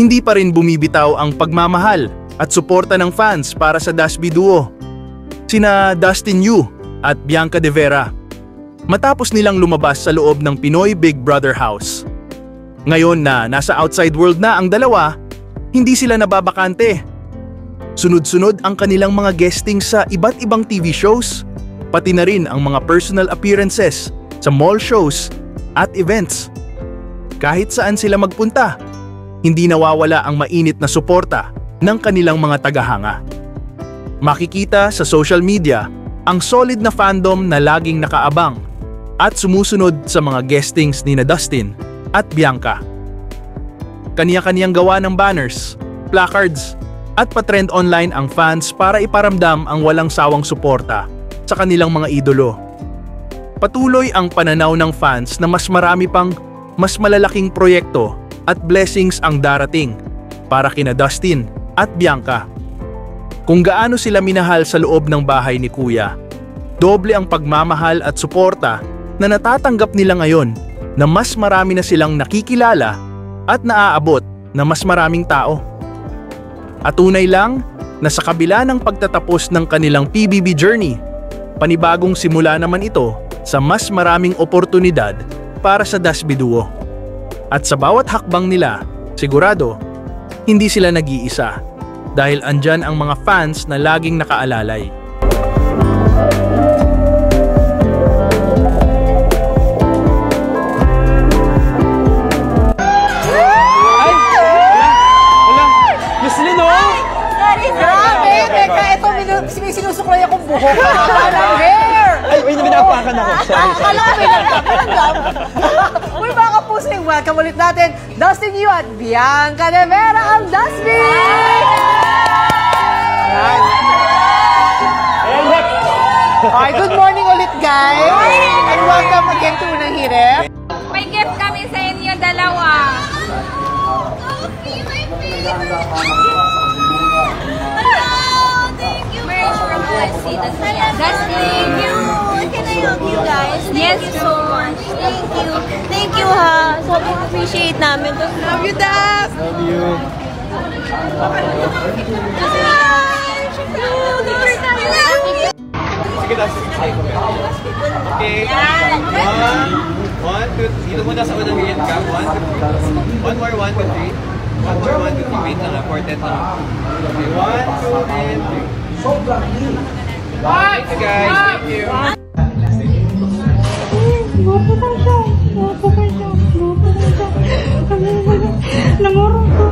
hindi pa rin bumibitaw ang pagmamahal at suporta ng fans para sa Dasby Duo, sina Dustin Yu at Bianca De Vera, matapos nilang lumabas sa loob ng Pinoy Big Brother house. Ngayon na nasa outside world na ang dalawa, hindi sila nababakante. Sunod-sunod ang kanilang mga guesting sa iba't ibang TV shows, pati na rin ang mga personal appearances sa mall shows at events. Kahit saan sila magpunta, hindi nawawala ang mainit na suporta ng kanilang mga tagahanga. Makikita sa social media ang solid na fandom na laging nakaabang at sumusunod sa mga guestings ni Dustin at Bianca. Kaniya-kaniyang gawa ng banners, placards, at patrend online ang fans para iparamdam ang walang sawang suporta sa kanilang mga idolo. Patuloy ang pananaw ng fans na mas marami pang mas malalaking proyekto at blessings ang darating para kina Dustin at Bianca. Kung gaano sila minahal sa loob ng bahay ni Kuya, doble ang pagmamahal at suporta na natatanggap nila ngayon na mas marami na silang nakikilala at naaabot na mas maraming tao. At tunay lang na sa kabila ng pagtatapos ng kanilang PBB journey, panibagong simula naman ito sa mas maraming oportunidad para sa Dasby Duo. At sa bawat hakbang nila, sigurado, hindi sila nag-iisa dahil andyan ang mga fans na laging nakaalalay. Sinusuklay akong buhok. Walang hair! Ay, may naminapakan ako. Sorry. Akala ko may nagkakaroon. Uy, mga kapusing, welcome ulit natin, Dustin Yu at Bianca De Vera, ang Dasby! Okay, good morning ulit, guys. And welcome again to Unang Hirep. May gift kami sa inyo dalawa. Thank you. Can I help you guys? Yes, Thank you so much. Thank you. Thank you, ha. Sobrang appreciate namin. Love you, Daf. Love you. Sige, Daf. Okay. One, two, dito muna sa unang higit ka. One more, one, two, three. One more, one, two, three. Wait lang, important lang. Okay, one, two, and three. Thank you, guys. Thank you. Namurong ko.